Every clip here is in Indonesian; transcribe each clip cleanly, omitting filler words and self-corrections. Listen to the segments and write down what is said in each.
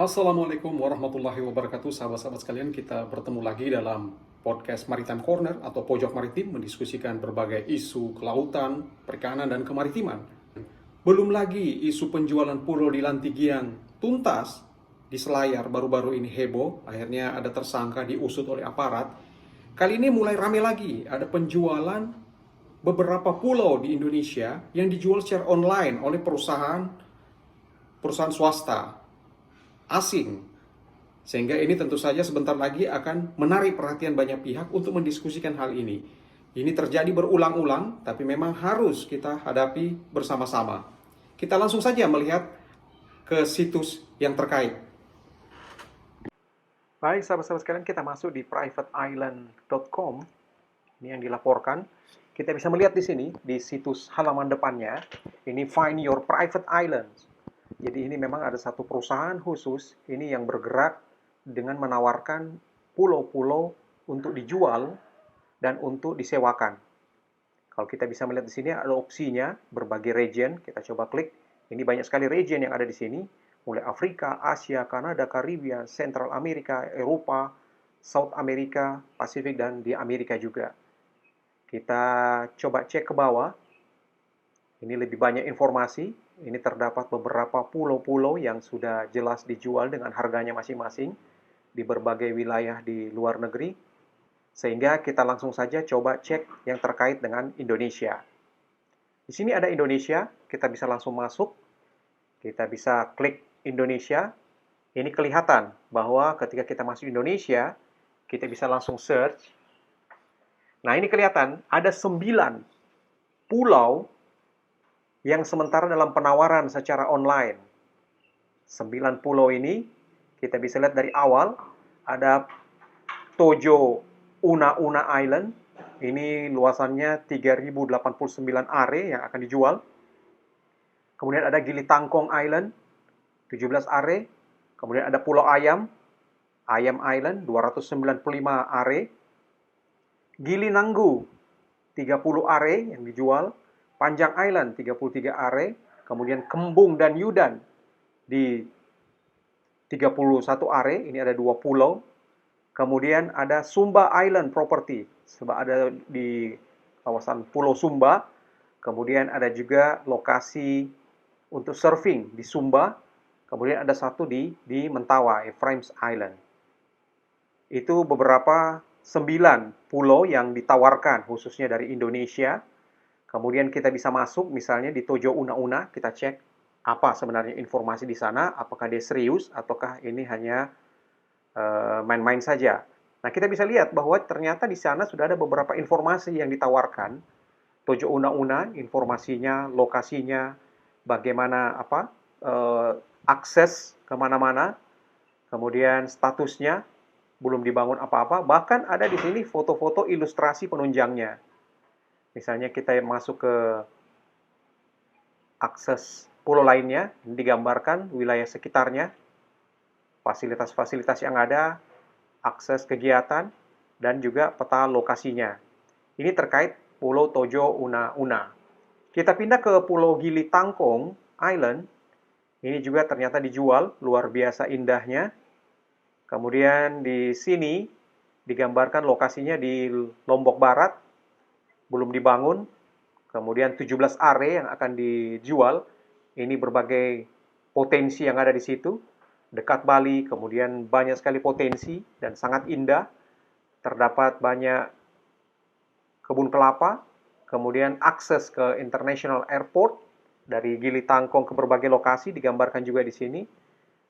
Assalamualaikum warahmatullahi wabarakatuh, sahabat-sahabat sekalian. Kita bertemu lagi dalam podcast Maritime Corner atau Pojok Maritim, mendiskusikan berbagai isu kelautan, perikanan, dan kemaritiman. Belum lagi isu penjualan pulau di Lantigian tuntas di Selayar baru-baru ini heboh, akhirnya ada tersangka diusut oleh aparat. Kali ini mulai rame lagi, ada penjualan beberapa pulau di Indonesia yang dijual secara online oleh perusahaan swasta asing. Sehingga ini tentu saja sebentar lagi akan menarik perhatian banyak pihak untuk mendiskusikan hal ini. Ini terjadi berulang-ulang, tapi memang harus kita hadapi bersama-sama. Kita langsung saja melihat ke situs yang terkait. Baik, sahabat-sahabat sekalian, kita masuk di privateisland.com. Ini yang dilaporkan. Kita bisa melihat di sini, di situs halaman depannya, ini Find Your Private Islands. Jadi ini memang ada satu perusahaan khusus ini yang bergerak dengan menawarkan pulau-pulau untuk dijual dan untuk disewakan. Kalau kita bisa melihat di sini ada opsinya berbagai region, kita coba klik. Ini banyak sekali region yang ada di sini, mulai Afrika, Asia, Kanada, Karibia, Central Amerika, Eropa, South America, Pasifik, dan di Amerika juga. Kita coba cek ke bawah. Ini lebih banyak informasi. Ini terdapat beberapa pulau-pulau yang sudah jelas dijual dengan harganya masing-masing di berbagai wilayah di luar negeri. Sehingga kita langsung saja coba cek yang terkait dengan Indonesia. Di sini ada Indonesia, kita bisa langsung masuk. Kita bisa klik Indonesia. Ini kelihatan bahwa ketika kita masuk Indonesia, kita bisa langsung search. Nah, ini kelihatan ada 9 pulau yang sementara dalam penawaran secara online. 9 pulau ini, kita bisa lihat dari awal, ada Tojo Una Island. Ini luasannya 3089 are yang akan dijual. Kemudian ada Gili Tangkong Island, 17 are. Kemudian ada Pulau Ayam, Ayam Island, 295 are. Gili Nanggu, 30 are yang dijual. Panjang Island 33 are, kemudian Kembung dan Yudan di 31 are, ini ada 2 pulau. Kemudian ada Sumba Island Property, sebab ada di kawasan Pulau Sumba. Kemudian ada juga lokasi untuk surfing di Sumba. Kemudian ada satu di Mentawai, Frames Island. Itu beberapa 9 pulau yang ditawarkan khususnya dari Indonesia. Kemudian kita bisa masuk misalnya di Tojo Una, kita cek apa sebenarnya informasi di sana, apakah dia serius ataukah ini hanya main-main saja. Nah, kita bisa lihat bahwa ternyata di sana sudah ada beberapa informasi yang ditawarkan. Tojo Una, informasinya, lokasinya, bagaimana akses kemana-mana, kemudian statusnya belum dibangun apa-apa, bahkan ada di sini foto-foto ilustrasi penunjangnya. Misalnya kita masuk ke akses pulau lainnya, digambarkan wilayah sekitarnya, fasilitas-fasilitas yang ada, akses kegiatan, dan juga peta lokasinya. Ini terkait Pulau Tojo Una. Kita pindah ke Pulau Gili Tangkong Island. Ini juga ternyata dijual, luar biasa indahnya. Kemudian di sini digambarkan lokasinya di Lombok Barat, belum dibangun. Kemudian 17 are yang akan dijual. Ini berbagai potensi yang ada di situ. Dekat Bali, kemudian banyak sekali potensi dan sangat indah. Terdapat banyak kebun kelapa. Kemudian akses ke International Airport dari Gili Tangkong ke berbagai lokasi digambarkan juga di sini.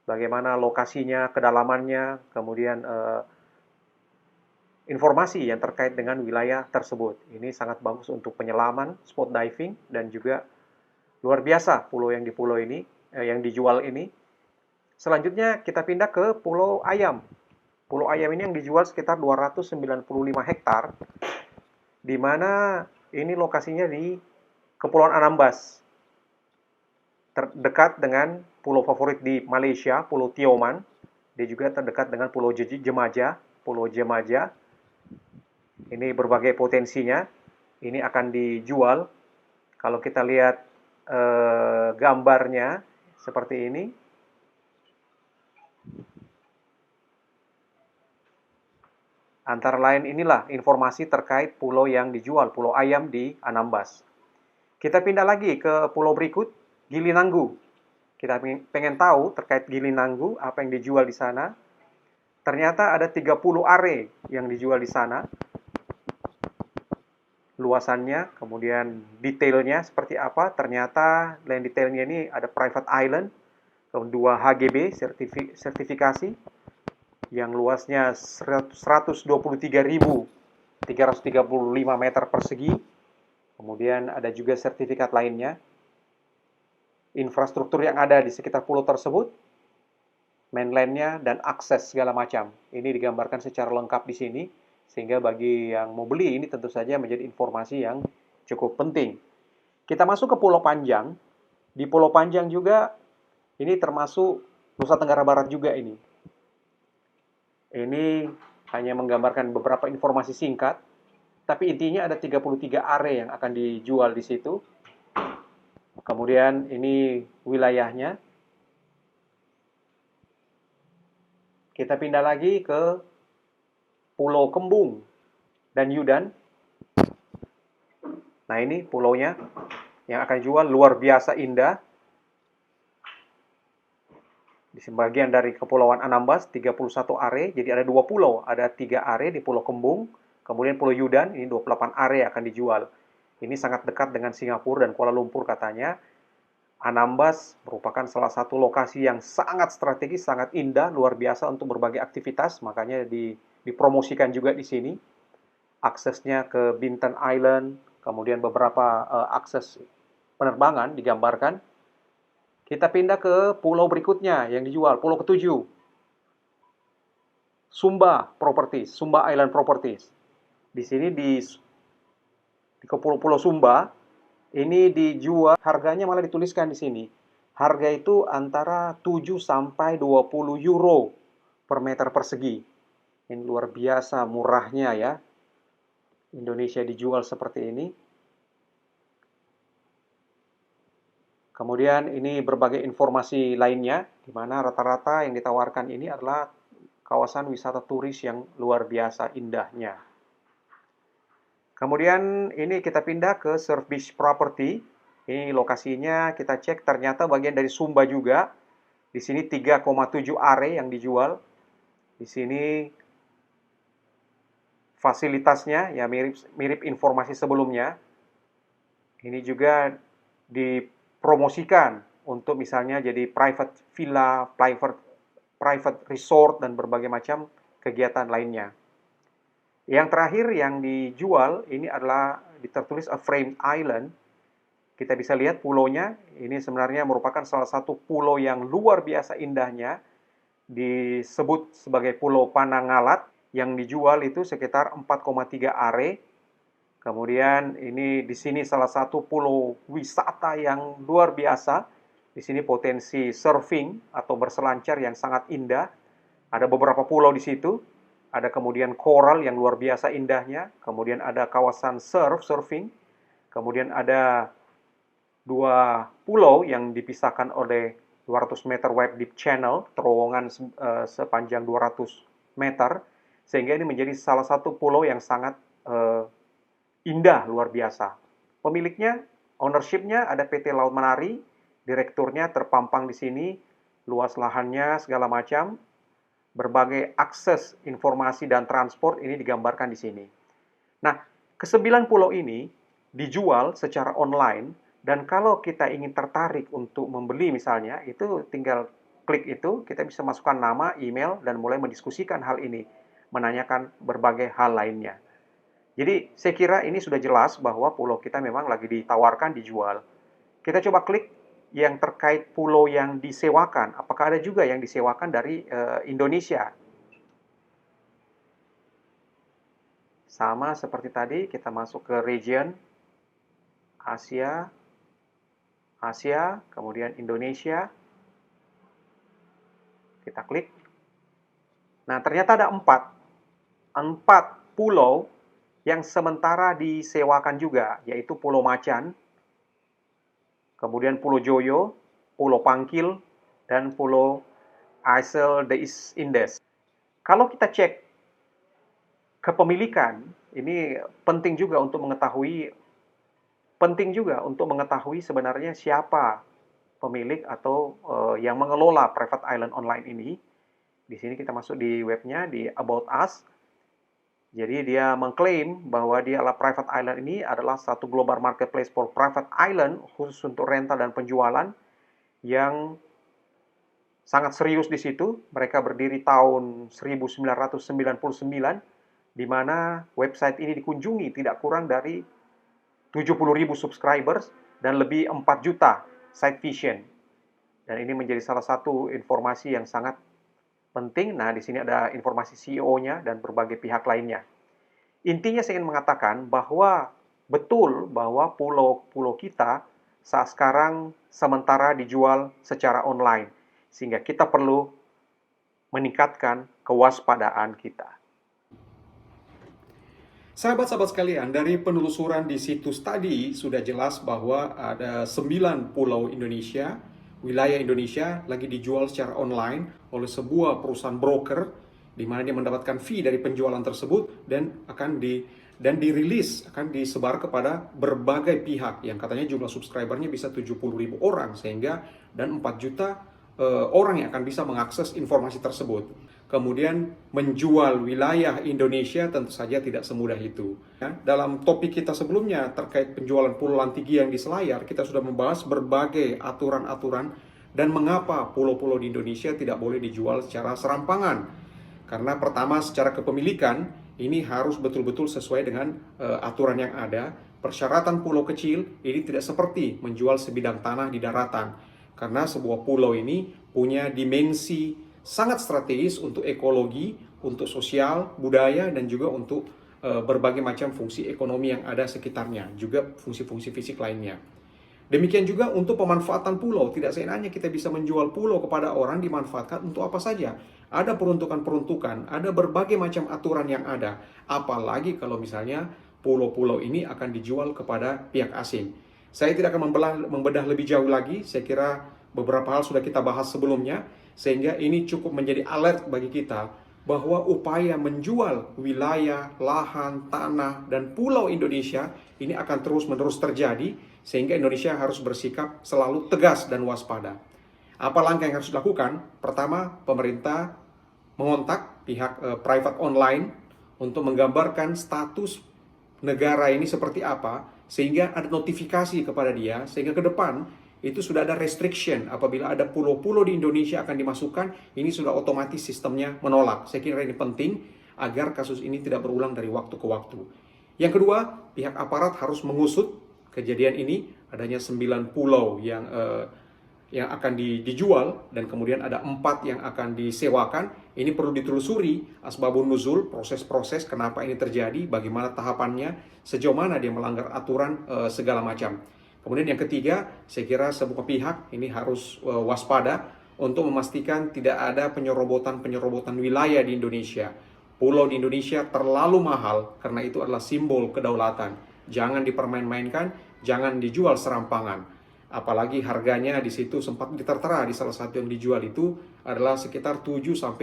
Bagaimana lokasinya, kedalamannya, kemudian informasi yang terkait dengan wilayah tersebut. Ini sangat bagus untuk penyelaman, spot diving, dan juga luar biasa pulau yang yang dijual ini. Selanjutnya kita pindah ke Pulau Ayam. Pulau Ayam ini yang dijual sekitar 295 hektar, di mana ini lokasinya di Kepulauan Anambas, terdekat dengan pulau favorit di Malaysia, Pulau Tioman. Dia juga terdekat dengan Pulau Jemaja. Ini berbagai potensinya. Ini akan dijual. Kalau kita lihat gambarnya seperti ini. Antara lain inilah informasi terkait pulau yang dijual, Pulau Ayam di Anambas. Kita pindah lagi ke pulau berikut, Gili Nanggu. Kita pengen tahu terkait Gili Nanggu, apa yang dijual di sana. Ternyata ada 30 are yang dijual di sana. Luasannya, kemudian detailnya seperti apa. Ternyata lain detailnya ini ada private island, 2 HGB sertifikasi, yang luasnya 123.335 meter persegi. Kemudian ada juga sertifikat lainnya. Infrastruktur yang ada di sekitar pulau tersebut, mainlandnya, dan akses segala macam. Ini digambarkan secara lengkap di sini, sehingga bagi yang mau beli ini tentu saja menjadi informasi yang cukup penting. Kita masuk ke Pulau Panjang. Di Pulau Panjang juga, ini termasuk Nusa Tenggara Barat juga ini. Ini hanya menggambarkan beberapa informasi singkat, tapi intinya ada 33 are yang akan dijual di situ. Kemudian ini wilayahnya. Kita pindah lagi ke Pulau Kembung dan Yudan. Nah, ini pulaunya yang akan dijual, luar biasa indah. Di sebagian dari Kepulauan Anambas, 31 are, jadi ada 2 pulau. Ada 3 are di Pulau Kembung, kemudian Pulau Yudan, ini 28 are akan dijual. Ini sangat dekat dengan Singapura dan Kuala Lumpur katanya. Anambas merupakan salah satu lokasi yang sangat strategis, sangat indah, luar biasa untuk berbagai aktivitas, makanya dipromosikan juga di sini. Aksesnya ke Bintan Island, kemudian beberapa akses penerbangan digambarkan. Kita pindah ke pulau berikutnya yang dijual, pulau ke-7. Sumba Properties, Sumba Island Properties. Di sini di Pulau Sumba, ini dijual, harganya malah dituliskan di sini. Harga itu antara 7 sampai 20 euro per meter persegi. Ini luar biasa murahnya ya. Indonesia dijual seperti ini. Kemudian ini berbagai informasi lainnya, di mana rata-rata yang ditawarkan ini adalah kawasan wisata turis yang luar biasa indahnya. Kemudian ini kita pindah ke Surf Beach Property. Ini lokasinya kita cek, ternyata bagian dari Sumba juga. Di sini 3,7 are yang dijual. Di sini fasilitasnya ya mirip informasi sebelumnya. Ini juga dipromosikan untuk misalnya jadi private villa, private resort, dan berbagai macam kegiatan lainnya. Yang terakhir yang dijual ini adalah tertulis a framed island. Kita bisa lihat pulaunya, ini sebenarnya merupakan salah satu pulau yang luar biasa indahnya. Disebut sebagai Pulau Panangalat, yang dijual itu sekitar 4,3 are. Kemudian ini di sini salah satu pulau wisata yang luar biasa. Di sini potensi surfing atau berselancar yang sangat indah. Ada beberapa pulau di situ. Ada kemudian koral yang luar biasa indahnya. Kemudian ada kawasan surfing. Kemudian ada 2 pulau yang dipisahkan oleh 200 meter wide deep channel, terowongan sepanjang 200 meter. Sehingga ini menjadi salah satu pulau yang sangat indah, luar biasa. Pemiliknya, ownership-nya ada PT Laut Menari, direkturnya terpampang di sini, luas lahannya segala macam, berbagai akses informasi dan transport ini digambarkan di sini. Nah, ke-9 pulau ini dijual secara online, dan kalau kita ingin tertarik untuk membeli misalnya, itu tinggal klik itu, kita bisa masukkan nama, email, dan mulai mendiskusikan hal ini, menanyakan berbagai hal lainnya. Jadi saya kira ini sudah jelas bahwa pulau kita memang lagi ditawarkan, dijual. Kita coba klik yang terkait pulau yang disewakan. Apakah ada juga yang disewakan dari Indonesia? Sama seperti tadi, kita masuk ke region Asia, kemudian Indonesia. Kita klik. Nah, ternyata ada 4 pulau yang sementara disewakan juga, yaitu Pulau Macan, kemudian Pulau Joyo, Pulau Pangkil, dan Pulau IJsselmeer. Kalau kita cek kepemilikan ini penting juga untuk mengetahui sebenarnya siapa pemilik atau yang mengelola private island online ini. Di sini kita masuk di webnya, di About Us. Jadi dia mengklaim bahwa dia adalah private island ini adalah satu global marketplace for private island khusus untuk rental dan penjualan yang sangat serius di situ. Mereka berdiri tahun 1999, di mana website ini dikunjungi tidak kurang dari 70.000 subscribers dan lebih 4 juta site vision. Dan ini menjadi salah satu informasi yang sangat penting. Nah, di sini ada informasi CEO-nya dan berbagai pihak lainnya. Intinya saya ingin mengatakan bahwa betul bahwa pulau-pulau kita saat sekarang sementara dijual secara online. Sehingga kita perlu meningkatkan kewaspadaan kita. Sahabat-sahabat sekalian, dari penelusuran di situs tadi sudah jelas bahwa ada 9 pulau Indonesia, wilayah Indonesia lagi dijual secara online oleh sebuah perusahaan broker di mana dia mendapatkan fee dari penjualan tersebut dan dirilis, akan disebar kepada berbagai pihak yang katanya jumlah subscribernya bisa 70.000 orang sehingga dan 4 juta orang yang akan bisa mengakses informasi tersebut. Kemudian menjual wilayah Indonesia tentu saja tidak semudah itu. Ya, dalam topik kita sebelumnya terkait penjualan Pulau Lantigi yang di Selayar, kita sudah membahas berbagai aturan-aturan dan mengapa pulau-pulau di Indonesia tidak boleh dijual secara serampangan. Karena pertama secara kepemilikan ini harus betul-betul sesuai dengan aturan yang ada. Persyaratan pulau kecil ini tidak seperti menjual sebidang tanah di daratan. Karena sebuah pulau ini punya dimensi sangat strategis untuk ekologi, untuk sosial, budaya, dan juga untuk berbagai macam fungsi ekonomi yang ada sekitarnya, juga fungsi-fungsi fisik lainnya. Demikian juga untuk pemanfaatan pulau, tidak seenaknya kita bisa menjual pulau kepada orang dimanfaatkan untuk apa saja. Ada peruntukan-peruntukan, ada berbagai macam aturan yang ada, apalagi kalau misalnya pulau-pulau ini akan dijual kepada pihak asing. Saya tidak akan membedah lebih jauh lagi, saya kira beberapa hal sudah kita bahas sebelumnya, sehingga ini cukup menjadi alert bagi kita bahwa upaya menjual wilayah, lahan, tanah, dan pulau Indonesia ini akan terus-menerus terjadi, sehingga Indonesia harus bersikap selalu tegas dan waspada. Apa langkah yang harus dilakukan? Pertama, pemerintah mengontak pihak private online untuk menggambarkan status negara ini seperti apa, sehingga ada notifikasi kepada dia, sehingga ke depan itu sudah ada restriction. Apabila ada pulau-pulau di Indonesia akan dimasukkan, ini sudah otomatis sistemnya menolak. Saya kira ini penting agar kasus ini tidak berulang dari waktu ke waktu. Yang kedua, pihak aparat harus mengusut kejadian ini. Adanya 9 pulau yang akan dijual dan kemudian ada 4 yang akan disewakan. Ini perlu ditelusuri asbabun nuzul, proses-proses kenapa ini terjadi, bagaimana tahapannya, sejauh mana dia melanggar aturan segala macam. Kemudian yang ketiga, saya kira semua pihak ini harus waspada untuk memastikan tidak ada penyerobotan wilayah di Indonesia. Pulau di Indonesia terlalu mahal karena itu adalah simbol kedaulatan. Jangan dipermain-mainkan, jangan dijual serampangan. Apalagi harganya di situ sempat ditertera, di salah satu yang dijual itu adalah sekitar 7-20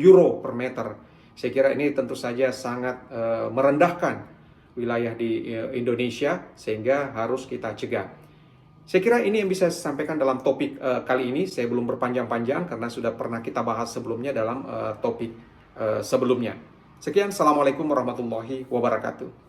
euro per meter. Saya kira ini tentu saja sangat merendahkan wilayah di Indonesia, sehingga harus kita cegah. Saya kira ini yang bisa saya sampaikan dalam topik kali ini. Saya belum berpanjang-panjang karena sudah pernah kita bahas sebelumnya dalam topik sebelumnya. Sekian, Assalamualaikum warahmatullahi wabarakatuh.